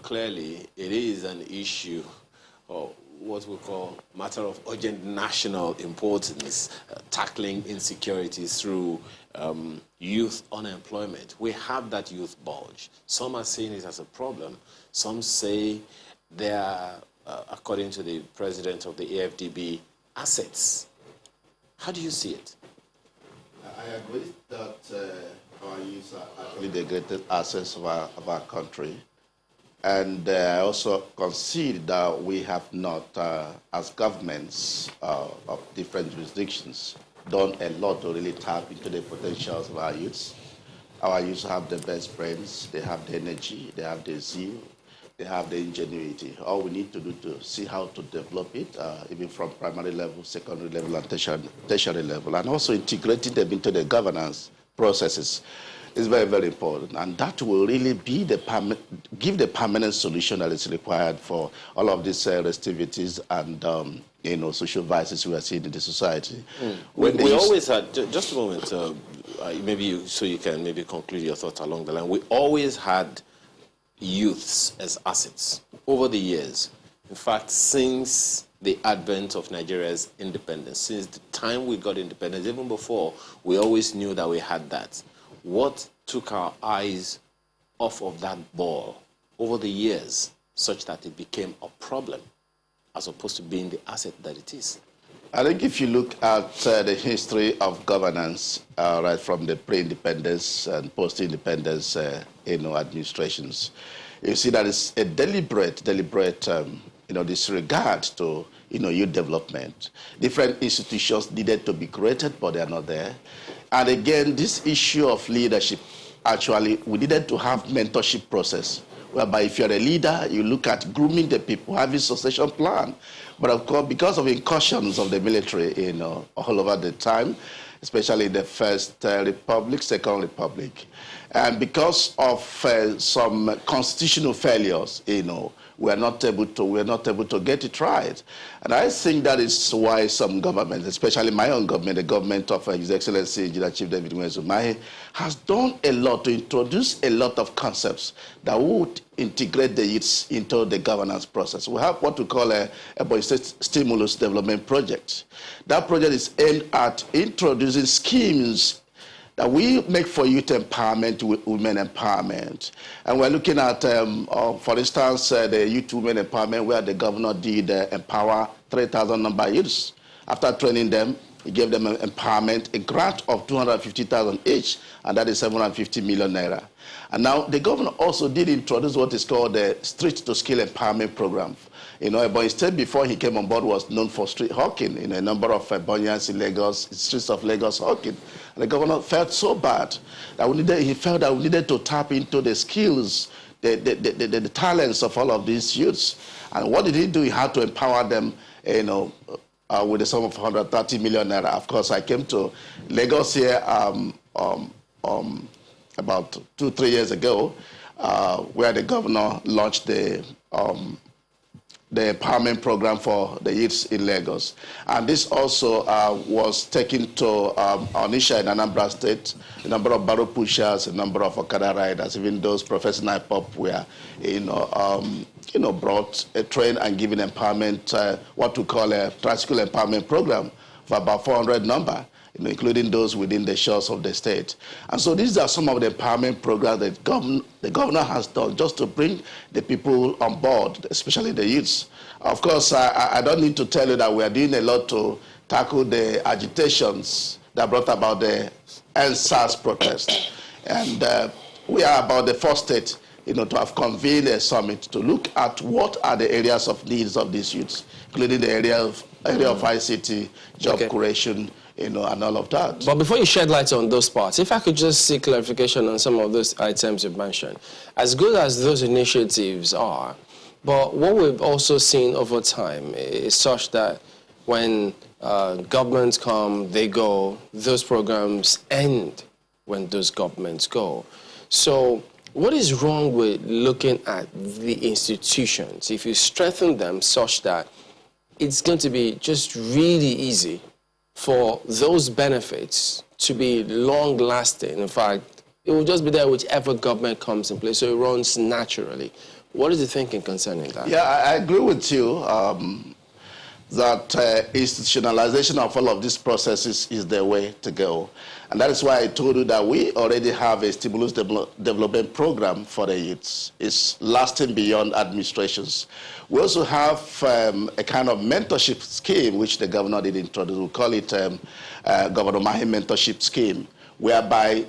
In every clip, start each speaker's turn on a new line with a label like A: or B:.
A: clearly, it is an issue, or what we call matter of urgent national importance, tackling insecurities through youth unemployment. We have that youth bulge. Some are seeing it as a problem. Some say they are, according to the president of the AFDB, assets. How do you see it?
B: I agree that our youth are actually the greatest assets of our country. And I also concede that we have not, as governments of different jurisdictions, done a lot to really tap into the potentials of our youths. Our youths have the best brains, they have the energy, they have the zeal, they have the ingenuity. All we need to do to see how to develop it, even from primary level, secondary level, and tertiary level, and also integrating them into the governance processes is very, very important. And that will really be give the permanent solution that is required for all of these restivities and social vices we are seeing in the society.
A: We always had, just a moment, so you can maybe conclude your thoughts along the line. We always had youths as assets over the years. In fact, since the advent of Nigeria's independence, since the time we got independence, even before, we always knew that we had that. What took our eyes off of that ball over the years such that it became a problem as opposed to being the asset that it is?
B: I think if you look at the history of governance, right from the pre-independence and post-independence administrations, you see that it's a deliberate disregard to youth development. Different institutions needed to be created, but they are not there. And again, this issue of leadership, actually, we needed to have mentorship process, whereby if you're a leader, you look at grooming the people, having succession plan. But of course, because of incursions of the military, all over the time, especially the First Republic, Second Republic, and because of some constitutional failures, we're not able to get it right. And I think that is why some governments, especially my own government, the government of His Excellency Engineer Chief David Umezumahi, has done a lot to introduce a lot of concepts that would integrate the youths into the governance process. We have what we call a Ebonyi Stimulus Development Project. That project is aimed at introducing schemes that we make for youth empowerment, women empowerment. And we're looking at, for instance, the youth women empowerment, where the governor did empower 3,000 number youths. After training them, he gave them empowerment, a grant of 250,000 each, and that is 750 million naira. And now the governor also did introduce what is called the Street to Skill Empowerment Program. Ebonyi State, before he came on board, was known for street hawking. A number of Ebonyans in Lagos, streets of Lagos hawking. And the governor felt so bad that he felt that we needed to tap into the skills, the talents of all of these youths. And what did he do? He had to empower them, with a sum of 130 million naira. Of course, I came to Lagos here about 2-3 years ago, where the governor launched the empowerment program for the youths in Lagos. And this also was taken to Onisha in Anambra State, a number of barrow pushers, a number of Okada riders, even those professional hip-hop were, brought, trained and given empowerment, what we call a tricycle empowerment program for about 400 number, including those within the shores of the state. And so these are some of the empowerment programs that the governor has done just to bring the people on board, especially the youths. Of course, I don't need to tell you that we are doing a lot to tackle the agitations that brought about the NSAS protest. And we are about the first state, to have convened a summit to look at what are the areas of needs of these youths, including the area of ICT, job creation, and all of that.
C: But before you shed light on those parts, if I could just seek clarification on some of those items you've mentioned. As good as those initiatives are, but what we've also seen over time is such that when governments come, they go, those programs end when those governments go. So what is wrong with looking at the institutions? If you strengthen them such that it's going to be just really easy for those benefits to be long-lasting. In fact, it will just be there whichever government comes in place, so it runs naturally. What is the thinking concerning that?
B: Yeah, I agree with you that institutionalization of all of these processes is the way to go. And that is why I told you that we already have a stimulus development program for the youths. It's lasting beyond administrations. We also have a kind of mentorship scheme, which the governor did introduce. We call it Governor Mahi Mentorship Scheme, whereby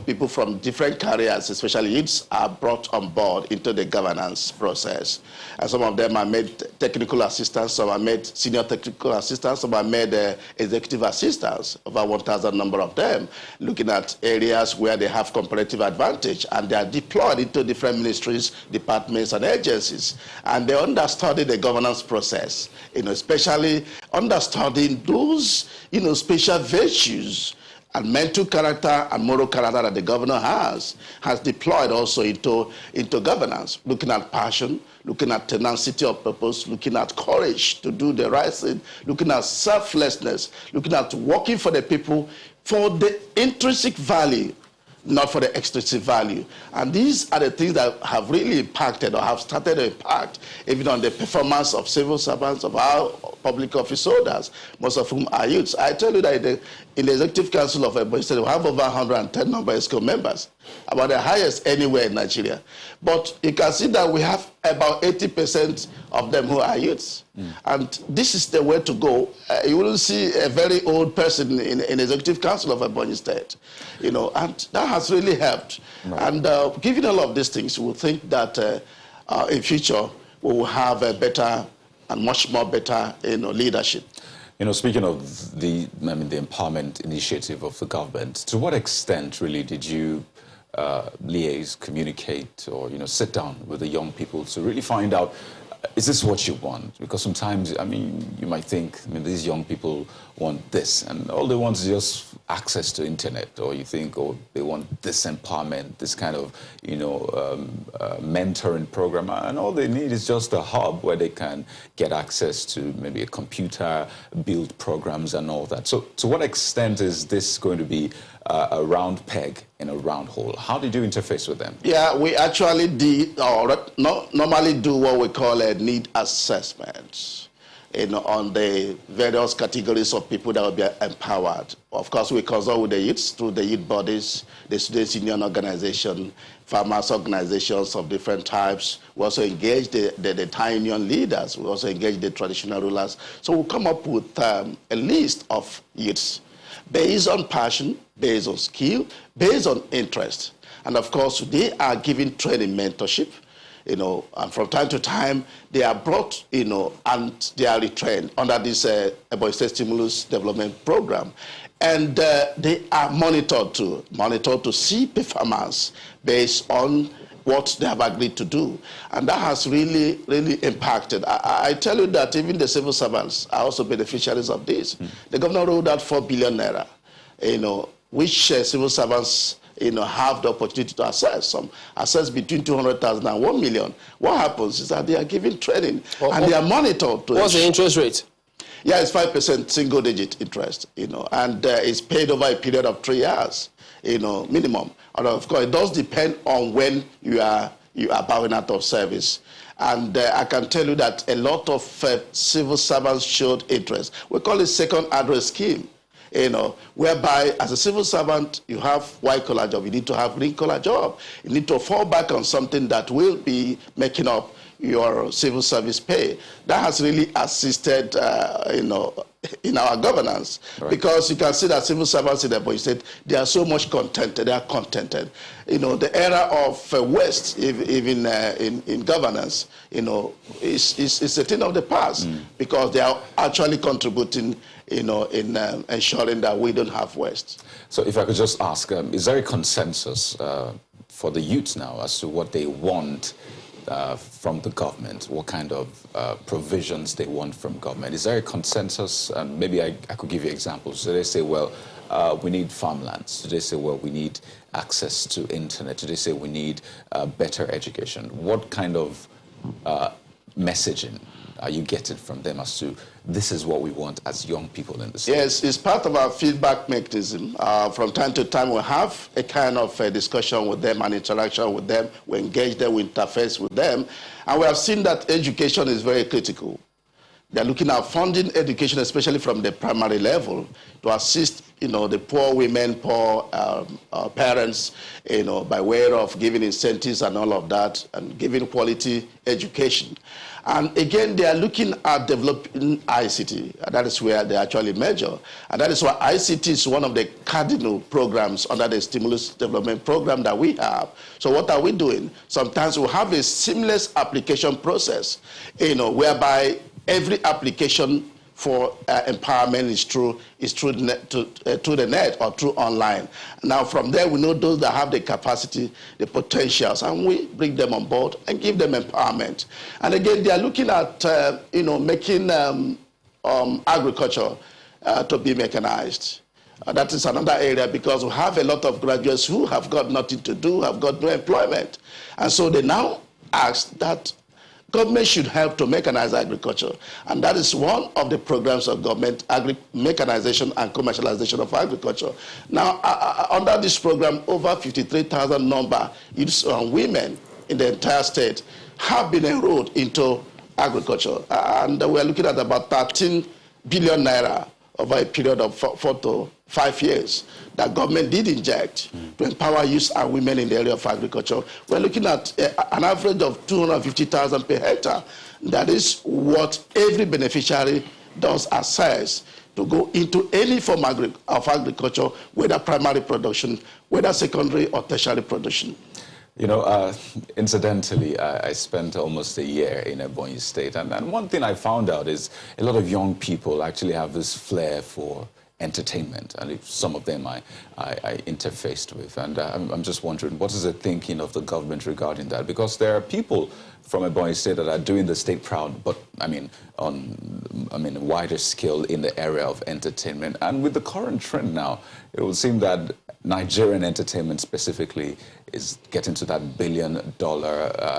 B: people from different careers, especially youths, are brought on board into the governance process. And some of them are made technical assistants, some are made senior technical assistants, some are made executive assistants, over 1,000 number of them, looking at areas where they have comparative advantage, and they are deployed into different ministries, departments, and agencies. And they understudy the governance process, especially understanding those, special virtues and mental character and moral character that the governor has deployed also into governance, looking at passion, looking at tenacity of purpose, looking at courage to do the right thing, looking at selflessness, looking at working for the people for the intrinsic value, not for the extrinsic value. And these are the things that have really impacted or have started to impact even on the performance of civil servants, of our public office holders, most of whom are youths. I tell you that in the Executive Council of Ebonyi State, we have over 110 non-ESCO members, about the highest anywhere in Nigeria. But you can see that we have about 80% of them who are youths. And this is the way to go. You will see a very old person in the Executive Council of Ebonyi State, and that has really helped. Right. And given all of these things, we think that in future we will have a better and much more better, leadership.
D: Speaking of the empowerment initiative of the government, to what extent really did you liaise, communicate, or sit down with the young people to really find out, is this what you want? Because sometimes, you might think, these young people want this, and all they want is just access to internet, or you think, they want this empowerment, this kind of, mentoring program, and all they need is just a hub where they can get access to maybe a computer, build programs and all that. So to what extent is this going to be a round peg in a round hole? How did you interface with them? Yeah,
B: we actually did, or normally do what we call a need assessment, on the various categories of people that will be empowered. Of course, we consult with the youths through the youth bodies, the Students' Union Organization, farmers' organizations of different types. We also engage the town union leaders. We also engage the traditional rulers. So we'll come up with a list of youths based on passion, based on skill, based on interest. And of course, they are given training mentorship, and from time to time, they are brought, and they are retrained under this Ebonyi State Stimulus Development Program. And they are monitored to see performance based on what they have agreed to do. And that has really, really impacted. I tell you that even the civil servants are also beneficiaries of this. The governor rolled out 4 billion naira, which civil servants have the opportunity to access. Some access between 200,000 and 1 million. What happens is that they are given training and they are monitored.
C: What's the interest rate?
B: Yeah, it's 5% single-digit interest, and it's paid over a period of 3 years, minimum. And of course, it does depend on when you are bowing out of service. And I can tell you that a lot of civil servants showed interest. We call it second address scheme. Whereby as a civil servant, you have white-collar job, you need to have green-collar job. You need to fall back on something that will be making up your civil service pay. That has really assisted, in our governance. Right. Because you can see that civil servants in Ebonyi State, they are so much contented, they are contented. The era of waste, even in governance, is a thing of the past, because they are actually contributing in ensuring that we don't have waste.
D: So if I could just ask, is there a consensus for the youths now as to what they want from the government, what kind of provisions they want from government? Is there a consensus? Maybe I could give you examples. So they say, well, we need farmlands. So they say, well, we need access to internet. So they say, we need better education. What kind of messaging are you getting from them as to this is what we want as young people in the state?
B: Yes, it's part of our feedback mechanism. From time to time, we have a kind of a discussion with them and interaction with them. We engage them, we interface with them. And we have seen that education is very critical. They're looking at funding education, especially from the primary level, to assist, the poor women, poor parents, by way of giving incentives and all of that, and giving quality education. And again, they are looking at developing ICT. And that is where they actually measure. And that is why ICT is one of the cardinal programs under the stimulus development program that we have. So what are we doing? Sometimes we have a seamless application process, whereby every application for empowerment is through the net or through online. Now from there, we know those that have the capacity, the potentials, and we bring them on board and give them empowerment. And again, they are looking at making agriculture to be mechanized. That is another area, because we have a lot of graduates who have got nothing to do, have got no employment. And so they now ask that government should help to mechanize agriculture. And that is one of the programs of government, mechanization and commercialization of agriculture. Now, under this program, over 53,000 number youths and women in the entire state have been enrolled into agriculture. And we're looking at about 13 billion naira over a period of 4 to 5 years that government did inject to empower youth and women in the area of agriculture. We're looking at an average of 250,000 per hectare. That is what every beneficiary does assess to go into any form of agriculture, whether primary production, whether secondary or tertiary production.
D: Incidentally, I spent almost a year in Ebonyi State, and one thing I found out is a lot of young people actually have this flair for entertainment, and some of them I interfaced with, and I'm just wondering, what is the thinking of the government regarding that? Because there are people from Ebonyi State that are doing the state proud, but on a wider scale in the area of entertainment. And with the current trend now, it would seem that Nigerian entertainment specifically is getting to that $1 billion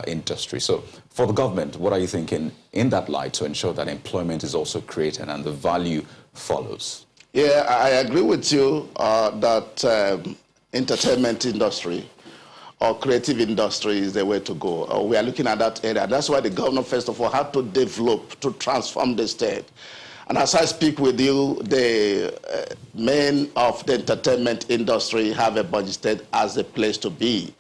D: industry. So for the government, what are you thinking in that light to ensure that employment is also created and the value follows?
B: Yeah, I agree with you that entertainment industry or creative industry is the way to go. We are looking at that area. That's why the government, first of all, had to develop, to transform the state. And as I speak with you, the men of the entertainment industry have Ebonyi State as a place to be.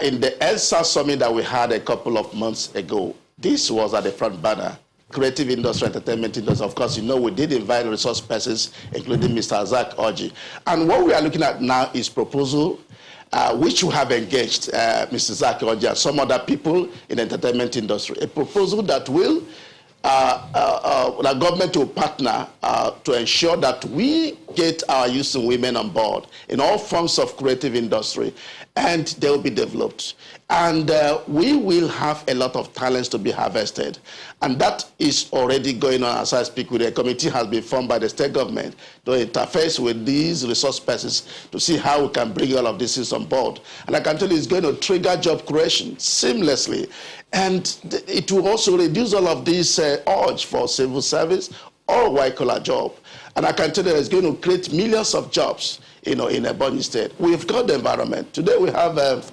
B: In the ELSA summit that we had a couple of months ago, this was at the front banner. Creative industry, entertainment industry. Of course, we did invite resource persons, including Mr. Zach Oji. And what we are looking at now is proposal, which we have engaged Mr. Zach Oji and some other people in the entertainment industry. A proposal that will the government will partner to ensure that we get our youth and women on board in all forms of creative industry, and they will be developed. And we will have a lot of talents to be harvested. And that is already going on as I speak with you. A committee has been formed by the state government to interface with these resource persons to see how we can bring all of this things on board. And I can tell you it's going to trigger job creation seamlessly. And it will also reduce all of this urge for civil service or white-collar job. And I can tell you it's going to create millions of jobs, in Ebonyi State. We've got the environment. Today we have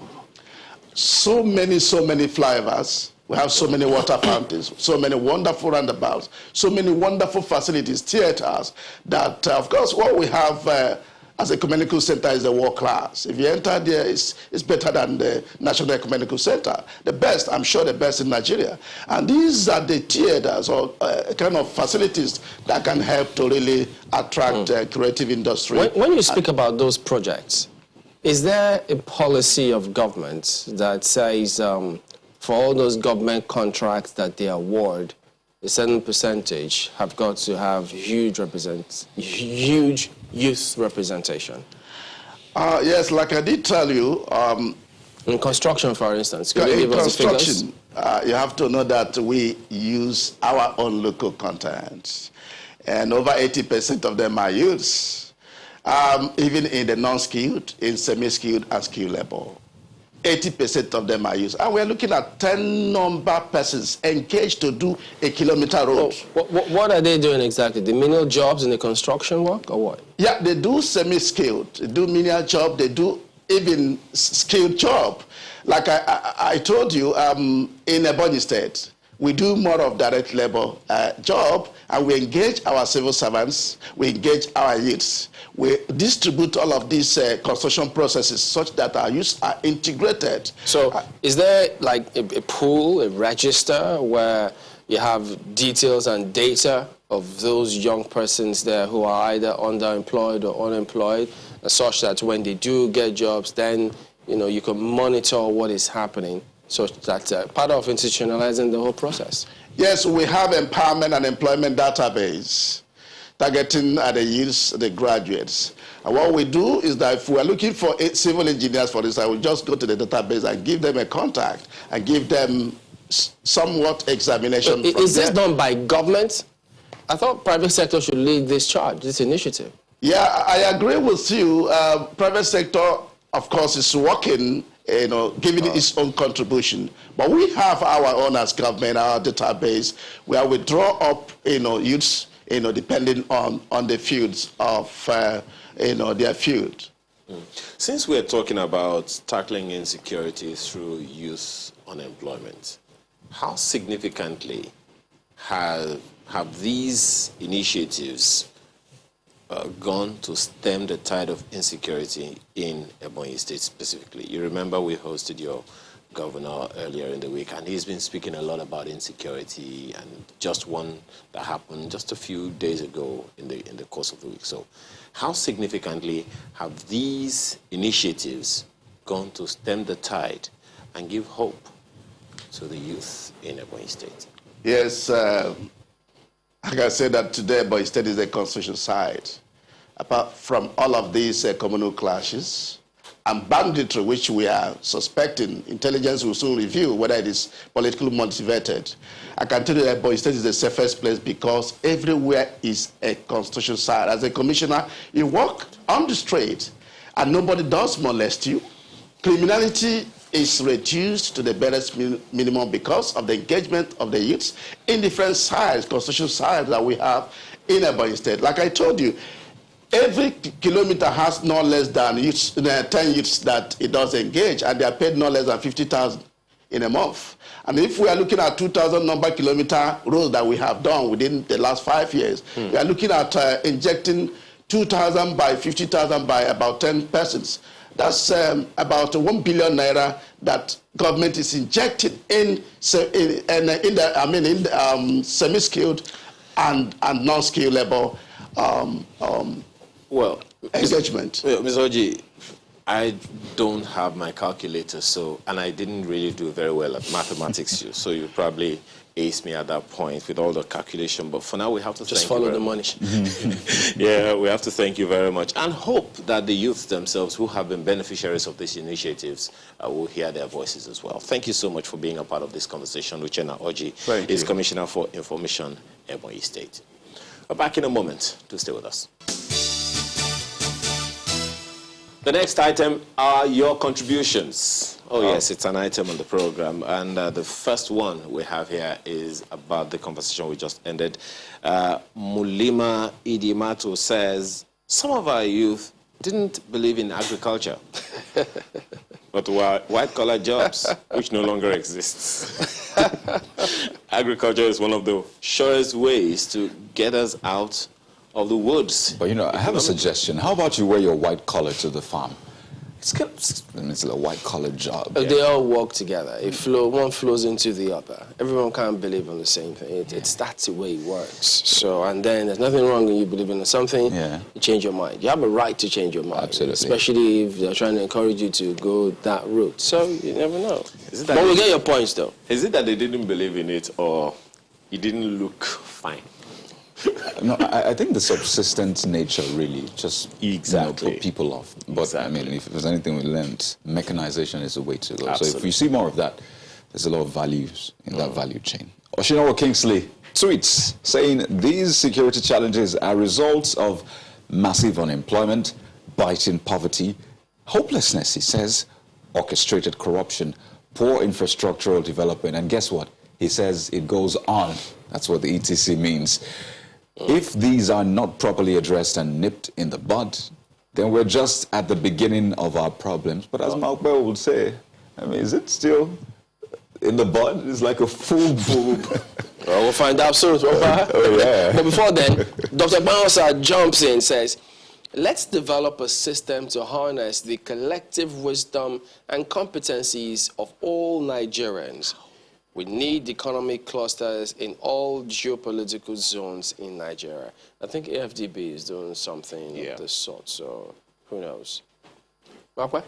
B: so many flyovers. We have so many water fountains, so many wonderful roundabouts, so many wonderful facilities, theaters, that, of course, what we have as a community center is the world class. If you enter there, it's better than the National Community Center. The best, I'm sure the best in Nigeria. And these are the theaters or kind of facilities that can help to really attract creative industry.
C: When you speak about those projects, is there a policy of government that says for all those government contracts that they award, a certain percentage have got to have huge youth representation?
B: Yes, like I did tell you.
C: In construction, for instance, can you give us the figures?
B: You have to know that we use our own local content. And over 80% of them are youths, even in the non-skilled, in semi-skilled and skilled labor. 80% of them are youth. And we're looking at 10 number persons engaged to do a kilometer road.
C: What are they doing exactly? The menial jobs in the construction work or what?
B: Yeah, they do semi-skilled. They do menial job. They do even skilled job. Like I told you, in Ebonyi State, we do more of direct labor job, and we engage our civil servants, we engage our youths. We distribute all of these construction processes such that our youths are integrated.
C: So is there like a pool, a register where you have details and data of those young persons there who are either underemployed or unemployed, such that when they do get jobs, then you can monitor what is happening, so that's part of institutionalizing the whole process?
B: Yes, we have empowerment and employment database targeting the youths, the graduates. And what we do is that if we are looking for civil engineers, for instance, we just go to the database and give them a contact and give them somewhat examination.
C: Is this done by government? I thought private sector should lead this charge, this initiative.
B: Yeah, I agree with you. Private sector, of course, is working, giving its own contribution. But we have our own as government, our database, where we draw up, youths, depending on the fields of, their field.
A: Since we're talking about tackling insecurity through youth unemployment, how significantly have these initiatives gone to stem the tide of insecurity in Ebonyi State specifically? You remember we hosted your governor earlier in the week, and he's been speaking a lot about insecurity, and just one that happened just a few days ago in the course of the week. So how significantly have these initiatives gone to stem the tide and give hope to the youth in Ebonyi State?
B: Yes, like I said that today, Ebonyi State is a constitutional site. Apart from all of these communal clashes and banditry, which we are suspecting, intelligence will soon review whether it is politically motivated. I can tell you that Ebonyi State is the safest place because everywhere is a constitutional site. As a commissioner, you walk on the street and nobody does molest you. Criminality is reduced to the barest minimum because of the engagement of the youths in different sides, constitutional sides that we have in Ebonyi State. Like I told you, every kilometer has no less than 10 youths that it does engage, and they are paid no less than 50,000 in a month. And if we are looking at 2,000 number kilometer roads that we have done within the last 5 years, we are looking at injecting 2,000 by 50,000 by about 10 persons. That's about 1 billion naira that government is injecting in semi-skilled and non-skilled labor engagement.
A: Ms. Oji, I don't have my calculator, and I didn't really do very well at mathematics, so you probably aced me at that point with all the calculation. But for now, we have to
C: just follow the money.
A: Yeah, we have to thank you very much and hope that the youth themselves who have been beneficiaries of these initiatives will hear their voices as well. Thank you so much for being a part of this conversation. Uchenna Oji is Commissioner for Information, Ebonyi State. We're back in a moment. Do stay with us. The next item are your contributions. Oh, yes, it's an item on the program. And the first one we have here is about the conversation we just ended. Mulima Idimato says, some of our youth didn't believe in agriculture, but were white-collar jobs, which no longer exists. Agriculture is one of the surest ways to get us out of the woods.
D: But I have a suggestion. How about you wear your white collar to the farm? It's a white-collar job.
C: They all work together. One flows into the other. Everyone can't believe in the same thing. That's the way it works. So, and then there's nothing wrong when you believe in something. Yeah. You change your mind. You have a right to change your mind.
D: Absolutely.
C: Especially if they're trying to encourage you to go that route. So you never know. But we get your points, though.
A: Is it that they didn't believe in it, or it didn't look fine?
D: No, I think the subsistence nature really just put people off. But I mean, if there's anything we learned, mechanization is the way to go.
A: Absolutely.
D: So if we see more of that, there's a lot of values in that value chain. Oshinawa Kingsley tweets saying these security challenges are results of massive unemployment, biting poverty, hopelessness, he says, orchestrated corruption, poor infrastructural development, and guess what? He says it goes on. That's what the ETC means. If these are not properly addressed and nipped in the bud, then we're just at the beginning of our problems. But as Mark Bell would say, I mean, is it still in the bud? It's like a full boob.
C: Well, we'll find out soon.
D: Oh, yeah.
C: But before then, Dr. Bouncer jumps in and says, let's develop a system to harness the collective wisdom and competencies of all Nigerians. We need economic clusters in all geopolitical zones in Nigeria. I think AFDB is doing something of this sort, so who knows? Mark?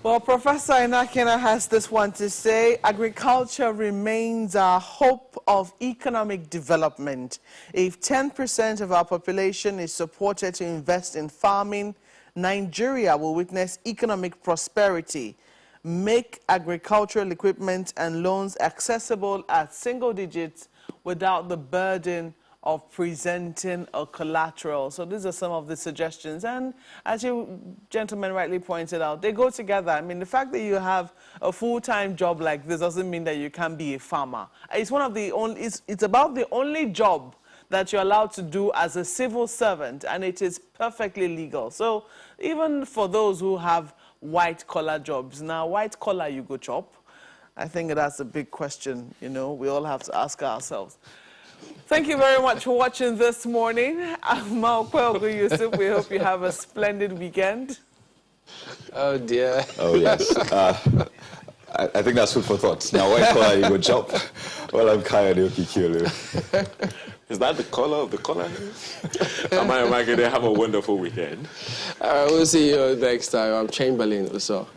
E: Well, Professor Inakina has this one to say: agriculture remains our hope of economic development. If 10% of our population is supported to invest in farming, Nigeria will witness economic prosperity. Make agricultural equipment and loans accessible at single digits without the burden of presenting a collateral. So these are some of the suggestions. And as you gentlemen rightly pointed out, they go together. I mean, the fact that you have a full-time job like this doesn't mean that you can be a farmer. It's one of the only, it's about the only job that you're allowed to do as a civil servant, and it is perfectly legal. So even for those who have white-collar jobs, now white-collar you go chop, I think that's a big question, you know, we all have to ask ourselves. Thank you very much for watching this morning. I'm Malkwelgo Yusuf. We hope you have a splendid weekend.
C: Oh, dear.
D: Oh, yes. I think that's food for thought. Now, white collar, you go chop. Well, I'm Kayode Okikiolu.
A: Is that the color of the color? Am I going to have a wonderful weekend?
C: All right, we'll see you next time. I'm Chamberlain. What's up?